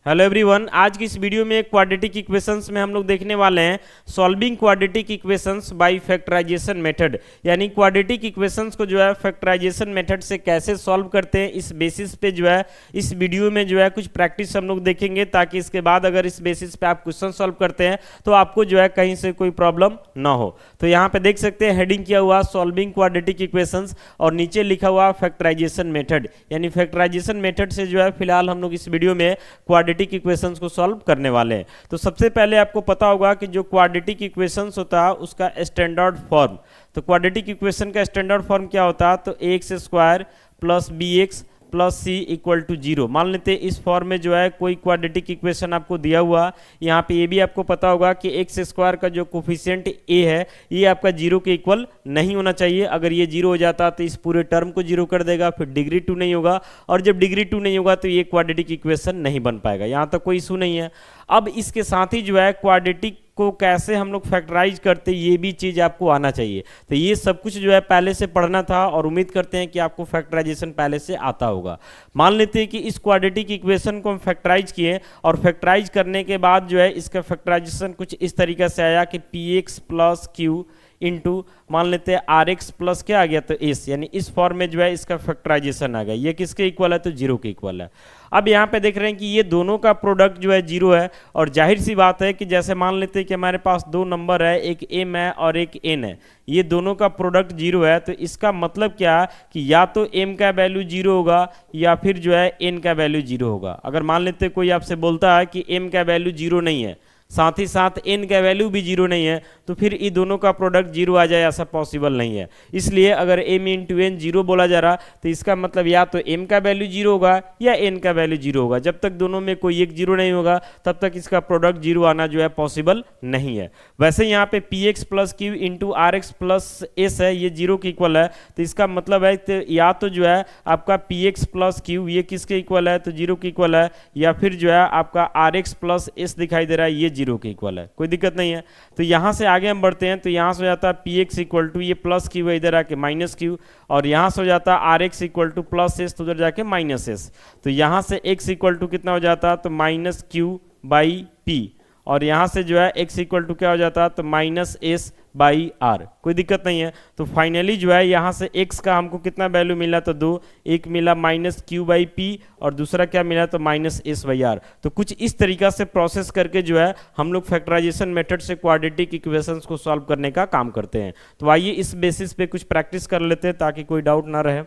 Hello everyone, आज की इस वीडियो में क्वाड्रेटिक इक्वेशंस में हम लोग देखने वाले हैं solving quadratic equations by factorization method. यानी क्वाड्रेटिक इक्वेशंस को जो है फैक्टराइजेशन मेथड से कैसे सॉल्व करते हैं, इस बेसिस पे जो है इस वीडियो में जो है कुछ प्रैक्टिस हम लोग देखेंगे, ताकि इसके बाद अगर इस बेसिस पे आप क्वेश्चन सॉल्व करते हैं तो आपको जो है कहीं से कोई प्रॉब्लम ना हो। तो यहाँ पे देख सकते हैं हेडिंग किया हुआ सॉल्विंग क्वाड्रेटिक इक्वेशंस और नीचे लिखा हुआ फैक्टराइजेशन मेथड। यानी फैक्टराइजेशन मेथड से जो है फिलहाल हम लोग इस वीडियो में क्वाड्रेटिक इक्वेशंस को सॉल्व करने वाले हैं। तो सबसे पहले आपको पता होगा कि जो क्वाड्रेटिक इक्वेशंस होता है उसका स्टैंडर्ड फॉर्म। तो क्वाड्रेटिक इक्वेशन का स्टैंडर्ड फॉर्म क्या होता है? तो x square plus b x plus c equal to zero. मान लेते हैं इस फॉर्म में जो है कोई क्वाड्रेटिक इक्वेशन आपको दिया हुआ, यहाँ पे ये भी आपको पता होगा कि एक्स स्क्वायर का जो कोफिशिएंट ए है ये आपका जीरो के इक्वल नहीं होना चाहिए। अगर ये जीरो हो जाता तो इस पूरे टर्म को जीरो कर देगा, फिर डिग्री टू नहीं होगा, और जब डिग्री टू नहीं होगा तो ये क्वाड्रेटिक इक्वेशन नहीं बन पाएगा। यहाँ तक कोई इशू नहीं है। अब इसके साथ ही जो है क्वाड्रेटिक को कैसे हम लोग फैक्टराइज करते हैं ये भी चीज़ आपको आना चाहिए। तो ये सब कुछ जो है पहले से पढ़ना था और उम्मीद करते हैं कि आपको फैक्टराइजेशन पहले से आता होगा। मान लेते हैं कि इस क्वाड्रेटिक इक्वेशन को हम फैक्टराइज किए और फैक्टराइज करने के बाद जो है इसका फैक्टराइजेशन कुछ इस तरीके से आया कि P x plus q into मान लेते हैं आर एक्स प्लस क्या आ गया तो एस, यानी इस फॉर्म में जो है इसका फैक्टराइजेशन आ गया। ये किसके इक्वल है? तो जीरो के इक्वल है। अब यहाँ पे देख रहे हैं कि ये दोनों का प्रोडक्ट जो है जीरो है, और जाहिर सी बात है कि जैसे मान लेते हैं कि हमारे पास दो नंबर है, एक एम है और एक एन है, ये दोनों का प्रोडक्ट जीरो है। तो इसका मतलब क्या कि या तो एम का वैल्यू जीरो होगा या फिर जो है एन का वैल्यू जीरो होगा। अगर मान लेते कोई आपसे बोलता है कि एम का वैल्यू जीरो नहीं है, साथ ही साथ एन का वैल्यू भी जीरो नहीं है, तो फिर ये दोनों का प्रोडक्ट जीरो आ जाए, ऐसा पॉसिबल नहीं है। इसलिए अगर एम इंटू एन जीरो बोला जा रहा तो इसका मतलब या तो एम का वैल्यू जीरो होगा या एन का वैल्यू जीरो होगा। जब तक दोनों में कोई एक जीरो नहीं होगा तब तक इसका प्रोडक्ट जीरो आना जो है पॉसिबल नहीं है। वैसे यहाँ पे p x plus q into r x plus s है, ये जीरो के इक्वल है। तो इसका मतलब है तो या तो जो है आपका पी एक्स प्लस क्यू ये किसके इक्वल है? तो जीरो के इक्वल है, या फिर जो है आपका आर एक्स प्लस एस दिखाई दे रहा है, ये जीरो के इक्वल है। कोई दिक्कत नहीं है। तो यहाँ से आगे हम बढ़ते हैं, तो यहाँ से हो जाता है पी एक्स इक्वल टू ये प्लस क्यू है इधर आके माइनस क्यू, और यहाँ से हो जाता है r x equal to plus s तो उधर जाके माइनस एस। तो यहाँ से एक्स इक्वल टू कितना हो जाता है? तो माइनस क्यू बाई पी, और यहाँ से जो है x इक्वल टू क्या हो जाता है? तो माइनस एस बाई आर। कोई दिक्कत नहीं है। तो फाइनली जो है यहाँ से x का हमको कितना वैल्यू मिला? तो दो, एक मिला माइनस क्यू बाई पी और दूसरा क्या मिला? तो माइनस एस बाई आर। तो कुछ इस तरीका से प्रोसेस करके जो है हम लोग फैक्टराइजेशन मेथड से क्वाड्रेटिक इक्वेशंस को सॉल्व करने का काम करते हैं। तो आइए इस बेसिस पे कुछ प्रैक्टिस कर लेते हैं ताकि कोई डाउट ना रहे।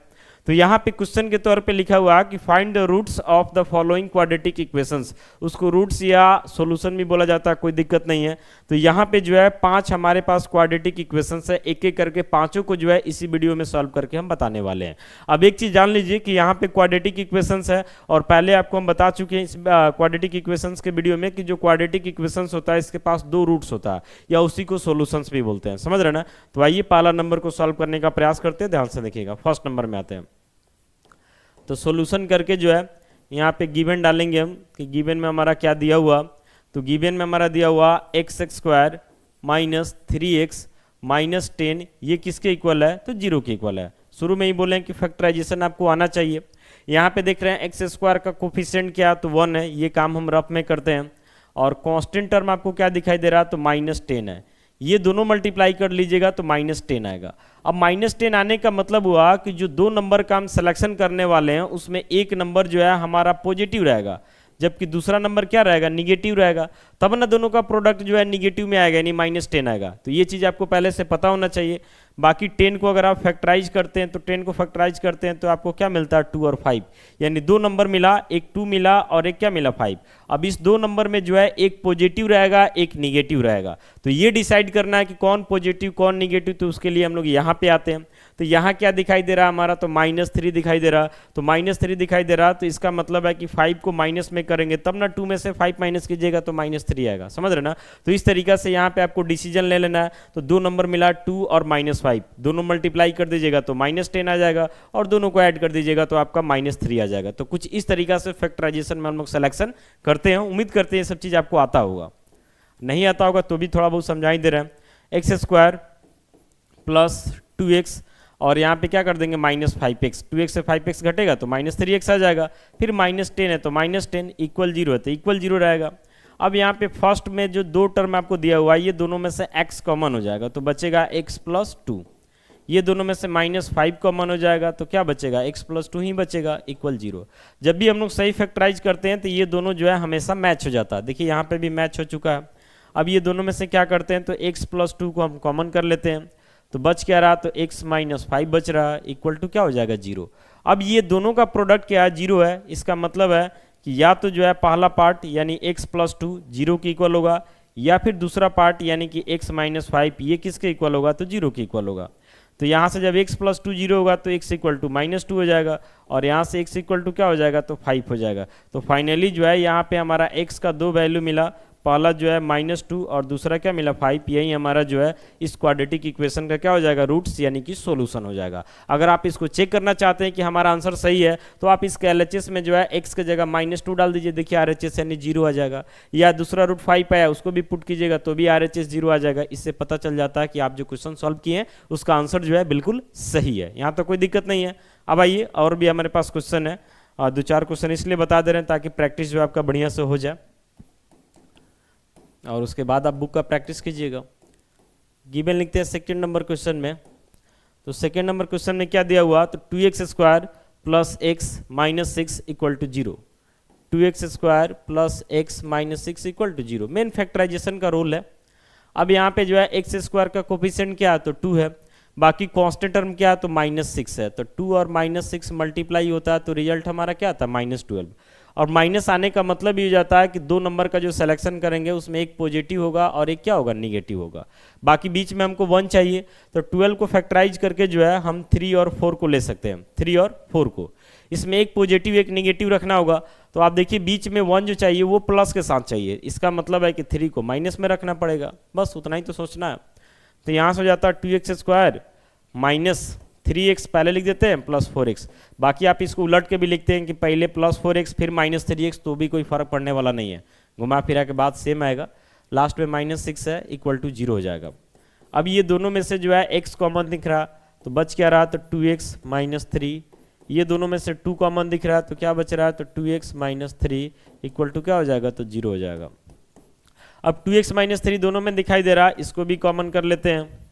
तो यहाँ पे क्वेश्चन के तौर पे लिखा हुआ कि find the roots of the following quadratic equations. उसको रूट्स या सॉल्यूशन भी बोला जाता है, कोई दिक्कत नहीं है। तो यहाँ पे जो है पांच हमारे पास क्वाड्रेटिक इक्वेशंस है, एक एक करके पांचों को जो है इसी वीडियो में सॉल्व करके हम बताने वाले हैं। अब एक चीज जान लीजिए कि यहाँ पे क्वाड्रेटिक इक्वेशंस है, और पहले आपको हम बता चुके हैं इस क्वाड्रेटिक इक्वेशंस के वीडियो में कि जो क्वाड्रेटिक इक्वेशंस होता है इसके पास दो रूट्स होता है, या उसी को सॉल्यूशंस भी बोलते हैं। समझ रहे ना? तो आइए पहला नंबर को सॉल्व करने का प्रयास करते हैं, ध्यान से देखिएगा। फर्स्ट नंबर में आते हैं। तो सॉल्यूशन करके जो है यहाँ पे गिवन डालेंगे हम कि गिवन में हमारा क्या दिया हुआ। तो गिवन में हमारा दिया हुआ x square minus 3x minus 10, ये किसके इक्वल है? तो जीरो के इक्वल है। शुरू में ही बोले कि फैक्टराइजेशन आपको आना चाहिए। यहाँ पे देख रहे हैं एक्स स्क्वायर का कोफिशिएंट क्या? तो 1 है। ये काम हम रफ में करते हैं। और कांस्टेंट टर्म आपको क्या दिखाई दे रहा? तो माइनस 10 है। ये दोनों मल्टीप्लाई कर लीजिएगा तो माइनस 10 आएगा। अब माइनस 10 आने का मतलब हुआ कि जो दो नंबर का हम सिलेक्शन करने वाले हैं उसमें एक नंबर जो है हमारा पॉजिटिव रहेगा, जबकि दूसरा नंबर क्या रहेगा? निगेटिव रहेगा। तब ना दोनों का प्रोडक्ट जो है निगेटिव में आएगा, यानी माइनस 10 आएगा। तो ये चीज़ आपको पहले से पता होना चाहिए। बाकी 10 को अगर आप फैक्टराइज करते हैं तो 10 को फैक्टराइज करते हैं तो आपको क्या मिलता है? 2 और 5, यानी दो नंबर मिला, एक 2 मिला और एक क्या मिला? 5। अब इस दो नंबर में जो है एक पॉजिटिव रहेगा एक निगेटिव रहेगा। तो ये डिसाइड करना है कि कौन पॉजिटिव कौन निगेटिव, तो उसके लिए हम लोग यहाँ पे आते हैं। तो यहाँ क्या दिखाई दे रहा हमारा? तो माइनस 3 दिखाई दे रहा। तो माइनस 3 दिखाई दे रहा तो इसका मतलब है कि 5 को माइनस में करेंगे तब ना 2 में से 5 माइनस कीजिएगा तो माइनस 3 आएगा। समझ रहे ना? तो इस तरीका से यहाँ पे आपको डिसीजन ले लेना है। तो दो नंबर मिला 2 और माइनस 5, दोनों मल्टीप्लाई कर दीजिएगा तो माइनस 10 आ जाएगा, और दोनों को ऐड कर दीजिएगा तो आपका माइनस 3 आ जाएगा। तो कुछ इस तरीका से फैक्टराइजेशन में हम लोग सिलेक्शन करते हैं। उम्मीद करते हैं ये सब चीज़ आपको आता होगा। नहीं आता होगा तो भी थोड़ा बहुत समझाई दे रहे हैं। एक्स स्क्वायर प्लस 2x और यहाँ पे क्या कर देंगे -5x, 2x से 5x घटेगा तो -3x आ जाएगा, फिर -10 है तो -10 इक्वल 0 है तो इक्वल 0 रहेगा। अब यहाँ पे फर्स्ट में जो दो टर्म आपको दिया हुआ है ये दोनों में से x कॉमन हो जाएगा तो बचेगा x + 2, ये दोनों में से -5 कॉमन हो जाएगा तो क्या बचेगा x + 2 ही बचेगा इक्वल 0। जब भी हम लोग सही फैक्टराइज करते हैं तो ये दोनों जो है हमेशा मैच हो जाता है, देखिए यहाँ पे भी मैच हो चुका है। अब ये दोनों में से क्या करते हैं तो x + 2 को हम कॉमन कर लेते हैं तो बच क्या रहा तो x - 5 बच रहा इक्वल टू क्या हो जाएगा 0। अब ये दोनों का प्रोडक्ट क्या है 0 है, इसका मतलब है कि या तो जो है पहला पार्ट यानी x + 2 0 के इक्वल होगा, या फिर दूसरा पार्ट यानी कि x - 5 ये किसके इक्वल होगा तो 0 के इक्वल होगा। तो यहाँ से जब x + 2 0 होगा तो x = -2 हो जाएगा और यहाँ से x = क्या हो जाएगा तो 5 हो जाएगा। तो फाइनली जो है यहाँ पे हमारा x का दो वैल्यू मिला, पहला जो है -2 और दूसरा क्या मिला 5, यही हमारा जो है इस क्वाड्रेटिक इक्वेशन का क्या हो जाएगा रूट्स यानी कि सॉल्यूशन हो जाएगा। अगर आप इसको चेक करना चाहते हैं कि हमारा आंसर सही है तो आप इसके LHS में जो है x की जगह -2 डाल दीजिए, देखिए RHS यानी 0 आ जाएगा, या दूसरा रूट 5 आया उसको भी पुट कीजिएगा तो भी RHS 0 आ जाएगा। इससे पता चल जाता है कि आप जो क्वेश्चन सॉल्व किए हैं उसका आंसर जो है बिल्कुल सही है, यहाँ तो कोई दिक्कत नहीं है। अब आइए और भी हमारे पास क्वेश्चन है, 2-4 क्वेश्चन इसलिए बता दे रहे हैं ताकि प्रैक्टिस जो है आपका बढ़िया से हो जाए और उसके बाद आप बुक का प्रैक्टिस कीजिएगा। गिवन लिखते हैं सेकंड नंबर क्वेश्चन में, तो सेकंड नंबर क्वेश्चन में क्या दिया हुआ तो 2x² + x - 6 = 0, 2x² + x - 6 = 0 main factorisation का रूल है। अब यहाँ पे जो है x² का कोफिशिएंट क्या है तो 2 है, बाकी कांस्टेंट टर्म क्या है तो -6 है, तो 2 और -6 मल्टीप्लाई होता है तो रिजल्ट हमारा क्या आता है -12। और माइनस आने का मतलब ये हो जाता है कि दो नंबर का जो सिलेक्शन करेंगे उसमें एक पॉजिटिव होगा और एक क्या होगा निगेटिव होगा, बाकी बीच में हमको 1 चाहिए। तो 12 को फैक्टराइज करके जो है हम 3 और 4 को ले सकते हैं, 3 और 4 को, इसमें एक पॉजिटिव एक निगेटिव रखना होगा। तो आप देखिए बीच में 1 जो चाहिए वो प्लस के साथ चाहिए, इसका मतलब है कि 3 को माइनस में रखना पड़ेगा, बस उतना ही तो सोचना है। तो यहाँ से हो जाता है 2x² - 3x पहले लिख देते हैं प्लस 4x, बाकी आप इसको उलट के भी लिखते हैं कि पहले प्लस 4x फिर -3x, तो भी कोई फर्क पड़ने वाला नहीं है, घुमा फिरा के बाद सेम आएगा, लास्ट में -6 है इक्वल टू 0 हो जाएगा। अब ये दोनों में से जो है x कॉमन दिख रहा तो बच क्या रहा तो 2x - 3, ये दोनों में से 2 कॉमन दिख रहा है तो क्या बच रहा है तो 2x - 3 इक्वल टू क्या हो जाएगा तो 0 हो जाएगा। अब 2x - 3 दोनों में दिखाई दे रहा है, इसको भी कॉमन कर लेते हैं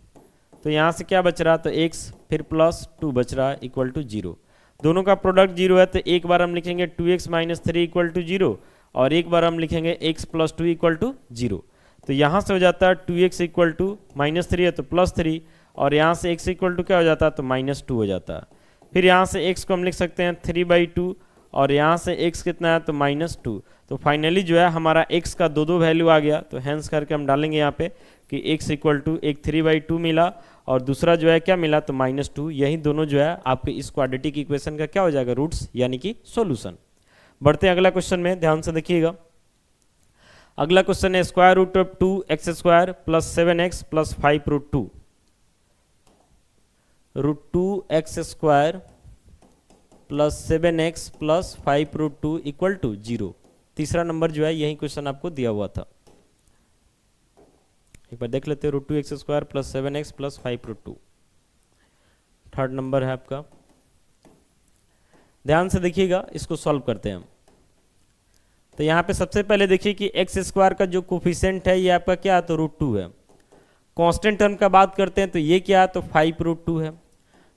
तो यहाँ से क्या बच रहा तो x फिर प्लस 2 बच रहा है इक्वल टू 0, दोनों का प्रोडक्ट 0 है तो एक बार हम लिखेंगे 2x - 3 इक्वल टू 0 और एक बार हम लिखेंगे x + 2 इक्वल टू 0। तो यहाँ से हो जाता है 2x इक्वल टू -3 है तो +3 और यहाँ से x इक्वल टू क्या हो जाता है तो -2 हो जाता है। फिर यहाँ से x को हम लिख सकते हैं 3/2 और यहाँ से x कितना है तो -2। तो फाइनली जो है हमारा x का दो वैल्यू आ गया, तो हैंस करके हम डालेंगे यहाँ पे कि x इक्वल टू एक 3/2 मिला और दूसरा जो है क्या मिला तो -2, यही दोनों जो है आपके इस क्वाड्रेटिक इक्वेशन का क्या हो जाएगा रूट्स यानी कि सॉल्यूशन। बढ़ते हैं अगला क्वेश्चन में, ध्यान से देखिएगा। अगला क्वेश्चन है √2x² + 7x + 5√2, √2x² + 7x + 5√2 equal to 0। तीसरा नंबर जो है यही क्वेश्चन आपको दिया हुआ था, एक बार देख लेते हैं। √2x² + 7x + 5√2 थर्ड नंबर है आपका, ध्यान से देखिएगा, इसको सॉल्व करते हैं हम। तो यहाँ पे सबसे पहले देखिए कि x² का जो कोफिशिएंट है ये आपका क्या है तो √2 है। कांस्टेंट टर्म का बात करते हैं तो ये क्या है तो 5√2 है,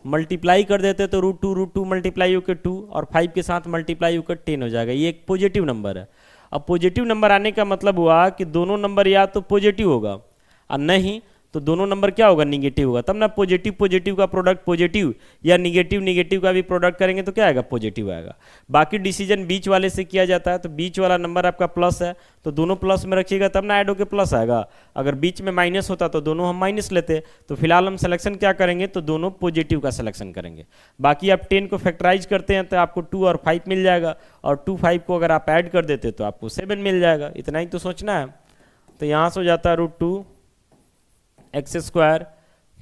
मल्टीप्लाई कर देते हैं तो √2 मल्टीप्लाई होकर 2 और 5 के साथ मल्टीप्लाई होकर 10 हो जाएगा, ये एक पॉजिटिव नंबर है। अब पॉजिटिव नंबर आने का मतलब हुआ कि दोनों नंबर या तो पॉजिटिव होगा और नहीं तो दोनों नंबर क्या होगा निगेटिव होगा, तब ना पॉजिटिव का प्रोडक्ट पॉजिटिव या निगेटिव का भी प्रोडक्ट करेंगे तो क्या आएगा पॉजिटिव आएगा। बाकी डिसीजन बीच वाले से किया जाता है, तो बीच वाला नंबर आपका प्लस है तो दोनों प्लस में रखिएगा तब ना ऐड होकर प्लस आएगा, अगर बीच में माइनस होता तो दोनों हम माइनस लेते। तो फिलहाल हम सिलेक्शन क्या करेंगे तो दोनों पॉजिटिव का सिलेक्शन करेंगे। बाकी आप 10 को फैक्टराइज करते हैं तो आपको 2 और 5 मिल जाएगा और 2 5 को अगर आप ऐड कर देते तो आपको 7 मिल जाएगा, इतना ही तो सोचना है। तो यहाँ से हो जाता है √2x²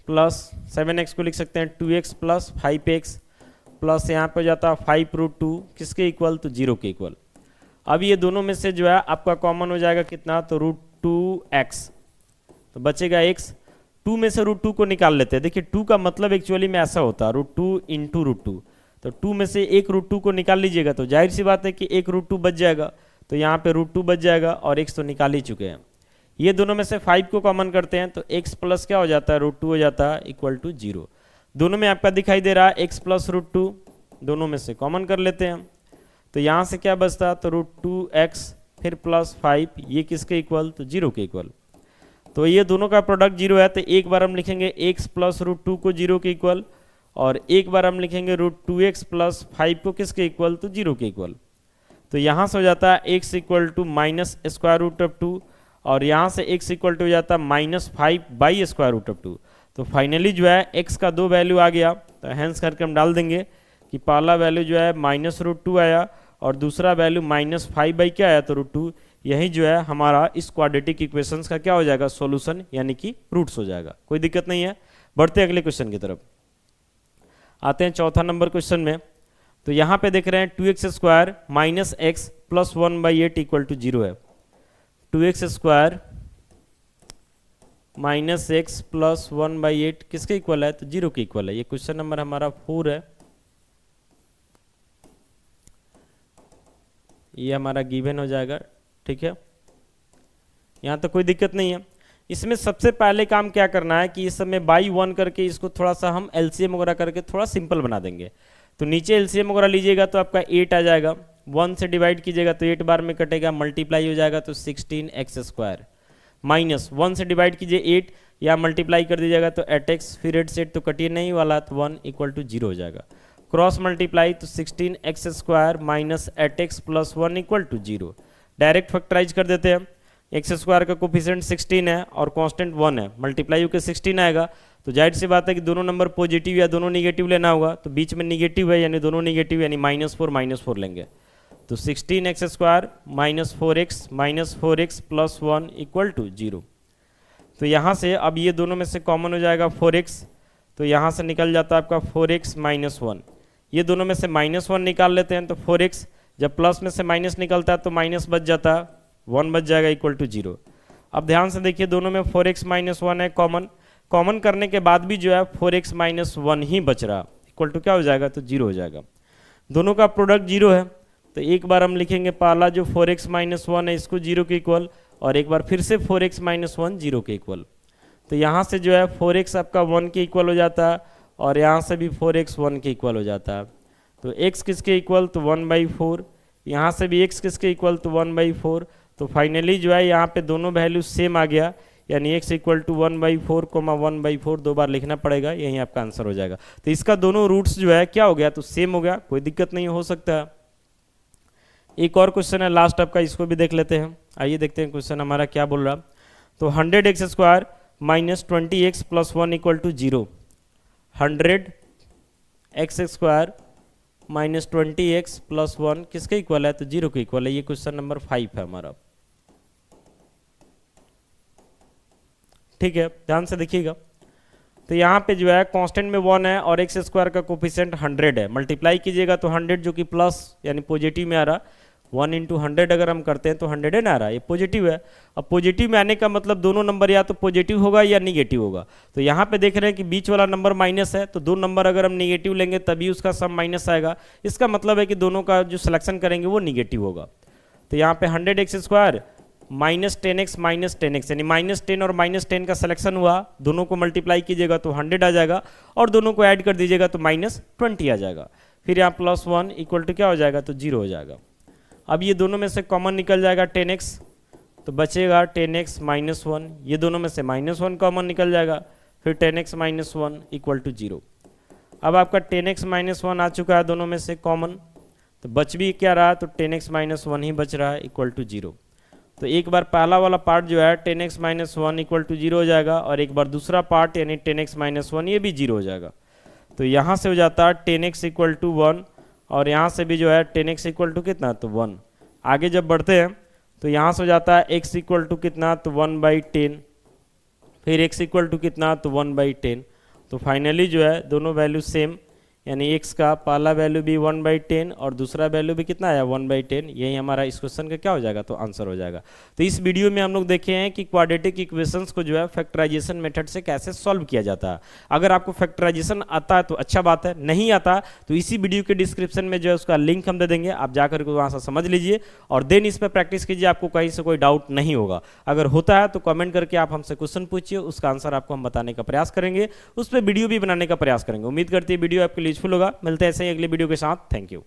+ 7x को लिख सकते हैं 2x + 5x प्लस यहाँ पे हो जाता है 5√2 किसके इक्वल तो 0 के इक्वल। अब ये दोनों में से जो है आपका कॉमन हो जाएगा कितना तो √2x, तो बचेगा x, 2 में से √2 को निकाल लेते हैं। देखिए 2 का मतलब एक्चुअली में ऐसा होता है √2 इंटू √2, तो 2 में से एक √2 को निकाल लीजिएगा तो जाहिर सी बात है कि एक √2 बच जाएगा, तो यहाँ पे √2 बच जाएगा और x तो निकाल ही चुके हैं। ये दोनों में से 5 को कॉमन करते हैं तो x प्लस क्या हो जाता है √2 हो जाता है इक्वल टू 0। दोनों में आपका दिखाई दे रहा है x प्लस √2, दोनों में से कॉमन कर लेते हैं तो यहाँ से क्या बचता है तो √2x फिर प्लस 5, ये किसके इक्वल तो 0 के इक्वल। तो ये दोनों का प्रोडक्ट 0 है तो एक बार हम लिखेंगे x प्लस √2 को 0 के इक्वल और एक बार हम लिखेंगे √2x प्लस 5 को किसके इक्वल तो 0 के इक्वल। तो यहाँ से हो जाता है x equal to minus square root of 2 और यहाँ से x इक्वल टू हो जाता है -5 बाई स्क्वायर रूट ऑफ 2। तो फाइनली जो है x का 2 वैल्यू आ गया, तो हैंस करके हम डाल देंगे कि पहला वैल्यू जो है -√2 आया और दूसरा वैल्यू -5 बाई क्या आया तो √2। यही जो है हमारा इस क्वाड्रेटिक इक्वेशंस का क्या हो जाएगा सॉल्यूशन यानी कि रूट्स हो जाएगा। कोई दिक्कत नहीं है। बढ़ते हैं अगले क्वेश्चन की तरफ। आते हैं चौथा नंबर क्वेश्चन में। तो यहाँ पे देख रहे हैं 2x square minus x plus 1/8 equal to 0 है। 2x square minus x plus 1/8 किसके इक्वल है तो 0 के इक्वल है। ये क्वेश्चन नंबर हमारा 4 है। ये हमारा गिवन हो जाएगा, ठीक है। यहाँ तो कोई दिक्कत नहीं है। इसमें सबसे पहले काम क्या करना है कि इस समय बाई 1 करके इसको थोड़ा सा हम एलसीएम वगैरह करके थोड़ा सिंपल बना देंगे। तो नीचे एलसीएम वगैरह लीजिएगा तो आपका 8 आ जाएगा, 1 से डिवाइड कीजिएगा तो 8 बार में कटेगा, मल्टीप्लाई हो जाएगा तो 16x स्क्वायर माइनस 1 से डिवाइड कीजिए 8 या मल्टीप्लाई कर दीजिएगा तो 8x फिर 8 से तो कटिए नहीं वाला तो 1 इक्वल टू 0 हो जाएगा। क्रॉस मल्टीप्लाई तो 16x square minus 8x plus 1 equal to 0। Direct factorize कर देते हैं। एक्स स्क्वायर का कोफिशिएंट 16 है और कांस्टेंट 1 है, मल्टीप्लाई होकर 16 आएगा। तो जाहिर सी बात है कि दोनों नंबर पॉजिटिव या दोनों निगेटिव लेना होगा, तो बीच में निगेटिव है यानी दोनों निगेटिव यानी -4 लेंगे। तो 16x square -4x plus 1 equal to 0। तो यहाँ से अब ये दोनों में से कॉमन हो जाएगा 4x, तो यहाँ से निकल जाता है आपका 4x माइनस 1। ये दोनों में से -1 निकाल लेते हैं तो 4x, जब प्लस में से माइनस निकलता है तो माइनस बच जाता है, 1 बच जाएगा इक्वल टू 0। अब ध्यान से देखिए दोनों में 4x माइनस 1 है कॉमन करने के बाद भी जो है 4x माइनस 1 ही बच रहा, इक्वल टू क्या हो जाएगा तो 0 हो जाएगा। दोनों का प्रोडक्ट 0 है तो एक बार हम लिखेंगे पहला जो 4x माइनस 1 है इसको 0 के इक्वल और एक बार फिर से 4x माइनस 1 0 के इक्वल। तो यहाँ से जो है 4x आपका 1 के इक्वल हो जाता है और यहाँ से भी 4x 1 के इक्वल हो जाता है। तो x किसके इक्वल तो 1/4, यहाँ से भी x किसके इक्वल तो 1/4। तो फाइनली जो है यहाँ पे दोनों वैल्यू सेम आ गया यानी x इक्वल टू 1/4 1/4 दो बार लिखना पड़ेगा, यही आपका आंसर हो जाएगा। तो इसका दोनों रूट्स जो है क्या हो गया तो सेम हो गया, कोई दिक्कत नहीं हो सकता। एक और क्वेश्चन है लास्ट आपका, इसको भी देख लेते हैं। आइए देखते हैं क्वेश्चन हमारा क्या बोल रहा। तो 100x square minus 20x plus 1 equal to 0। 100x square minus 20x plus 1 किसके इक्वल है तो 0 के इक्वल है। ये क्वेश्चन नंबर 5 है हमारा, ठीक है। ध्यान से देखिएगा तो यहाँ पे जो है कांस्टेंट में 1 है और x स्क्वायर का कोफिशिएंट 100 है, मल्टीप्लाई कीजिएगा तो 100 जो कि प्लस यानी पॉजिटिव में आ रहा, 1 इंटू 100 अगर हम करते हैं तो 100 ना आ रहा, ये पॉजिटिव है। अब पॉजिटिव में आने का मतलब दोनों नंबर या तो पॉजिटिव होगा या निगेटिव होगा। तो यहाँ पे देख रहे हैं कि बीच वाला नंबर माइनस है, तो दो नंबर अगर हम निगेटिव लेंगे तभी उसका सम माइनस आएगा। इसका मतलब है कि दोनों का जो सिलेक्शन करेंगे वो निगेटिव होगा। तो यहाँ पे 100x square minus 10x minus 10x यानी -10 और -10 का सिलेक्शन हुआ, दोनों को मल्टीप्लाई कीजिएगा तो 100 आ जाएगा और दोनों को ऐड कर दीजिएगा तो -20 आ जाएगा। फिर यहाँ प्लस 1 इक्वल टू क्या हो जाएगा तो 0 हो जाएगा। अब ये दोनों में से कॉमन निकल जाएगा 10x, तो बचेगा 10x माइनस 1। ये दोनों में से -1 कॉमन निकल जाएगा, फिर 10x माइनस 1 इक्वल टू 0। अब आपका 10x माइनस 1 आ चुका है दोनों में से कॉमन, तो बच भी क्या रहा तो 10x माइनस 1 ही बच रहा है इक्वल टू 0। तो एक बार पहला वाला पार्ट जो है 10x माइनस 1 इक्वल टू 0 हो जाएगा और एक बार दूसरा पार्ट यानी 10x माइनस 1 ये भी 0 हो जाएगा। तो यहाँ से हो जाता है 10x इक्वल टू 1 और यहाँ से भी जो है 10x इक्वल टू कितना तो 1। आगे जब बढ़ते हैं तो यहाँ से हो जाता है x इक्वल टू कितना तो 1/10, फिर x इक्वल टू कितना तो 1/10। तो फाइनली जो है दोनों वैल्यू सेम यानी x का पहला वैल्यू भी 1/10 और दूसरा वैल्यू भी कितना आया 1/10, यही हमारा इस क्वेश्चन का क्या हो जाएगा, तो आंसर हो जाएगा। तो इस वीडियो में हम लोग देखे हैं कि क्वाड्रेटिक इक्वेशंस को जो है फैक्टराइजेशन मेथड से कैसे सॉल्व किया जाता है। अगर आपको फैक्टराइजेशन आता है तो अच्छा बात है, नहीं आता तो इसी वीडियो के डिस्क्रिप्शन में जो है उसका लिंक हम दे देंगे, आप जाकर के वहाँ से समझ लीजिए और देन इस पर प्रैक्टिस कीजिए, आपको कहीं से कोई डाउट नहीं होगा। अगर होता है तो कमेंट करके आप हमसे क्वेश्चन पूछिए, उसका आंसर आपको हम बताने का प्रयास करेंगे, उस पर वीडियो भी बनाने का प्रयास करेंगे। उम्मीद करते हैं वीडियो आपके लिए यूजफुल होगा। मिलते हैं ऐसे ही अगले वीडियो के साथ। Thank you.